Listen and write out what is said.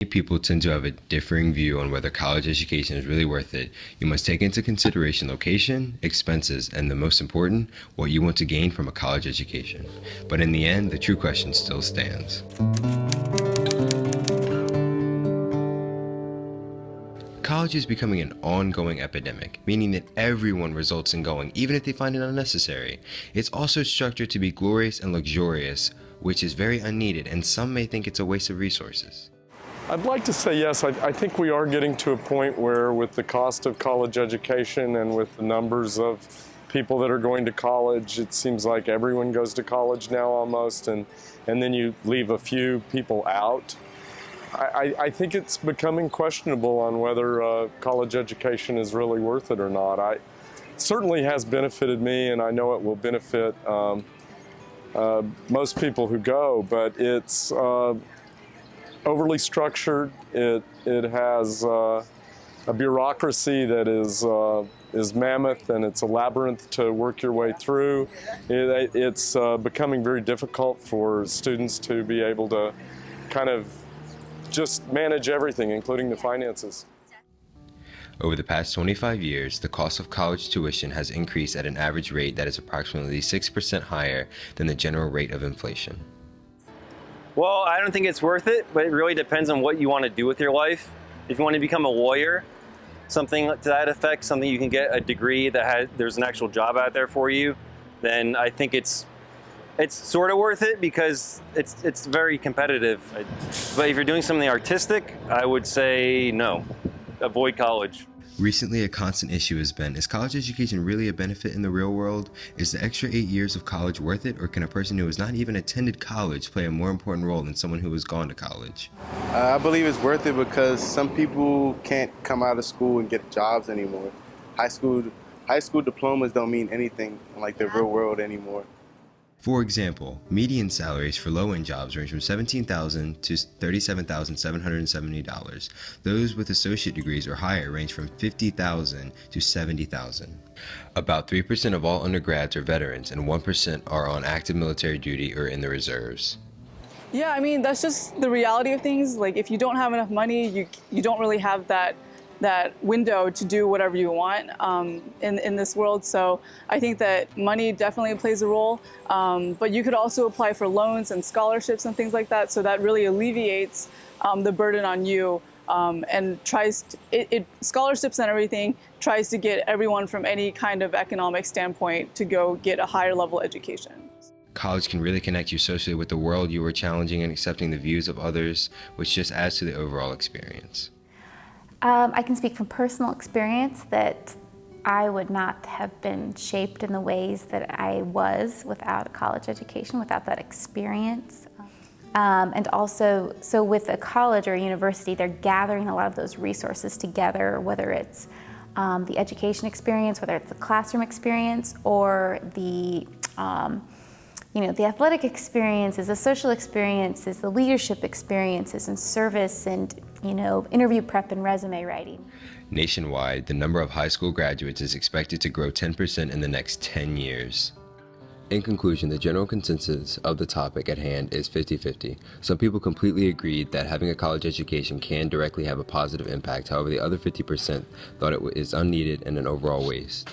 people tend to have a differing view on whether college education is really worth it, you must take into consideration location, expenses, and the most important, what you want to gain from a college education. But in the end, the true question still stands. College is becoming an ongoing epidemic, meaning that everyone results in going, even if they find it unnecessary. It's also structured to be glorious and luxurious, which is very unneeded, and some may think it's a waste of resources. I'd like to say yes. I think we are getting to a point where, with the cost of college education and with the numbers of people that are going to college, it seems like everyone goes to college now almost, and then you leave a few people out. I think it's becoming questionable on whether college education is really worth it or not. It certainly has benefited me, and I know it will benefit most people who go, but it's overly structured. It has a bureaucracy that is mammoth, and it's a labyrinth to work your way through. It's becoming very difficult for students to be able to kind of just manage everything, including the finances. Over the past 25 years, the cost of college tuition has increased at an average rate that is approximately 6% higher than the general rate of inflation. Well, I don't think it's worth it, but it really depends on what you want to do with your life. If you want to become a lawyer, something to that effect, something you can get a degree that there's an actual job out there for you, then I think it's sort of worth it because it's very competitive. But if you're doing something artistic, I would say no. Avoid college. Recently, a constant issue has been, is college education really a benefit in the real world? Is the extra 8 years of college worth it, or can a person who has not even attended college play a more important role than someone who has gone to college? I believe it's worth it because some people can't come out of school and get jobs anymore. High school diplomas don't mean anything in like the real world anymore. For example, median salaries for low-end jobs range from $17,000 to $37,770. Those with associate degrees or higher range from $50,000 to $70,000. About 3% of all undergrads are veterans, and 1% are on active military duty or in the reserves. Yeah, I mean, that's just the reality of things. Like, if you don't have enough money, you don't really have that window to do whatever you want in this world. So I think that money definitely plays a role, but you could also apply for loans and scholarships and things like that. So that really alleviates the burden on you and scholarships and everything tries to get everyone from any kind of economic standpoint to go get a higher level education. College can really connect you socially with the world. You are challenging and accepting the views of others, which just adds to the overall experience. I can speak from personal experience that I would not have been shaped in the ways that I was without a college education, without that experience. And also, so with a college or a university, they're gathering a lot of those resources together, whether it's the education experience, whether it's the classroom experience, or the athletic experiences, the social experiences, the leadership experiences, and service, and interview prep and resume writing. Nationwide, the number of high school graduates is expected to grow 10% in the next 10 years. In conclusion, the general consensus of the topic at hand is 50-50. Some people completely agreed that having a college education can directly have a positive impact. However, the other 50% thought it is unneeded and an overall waste.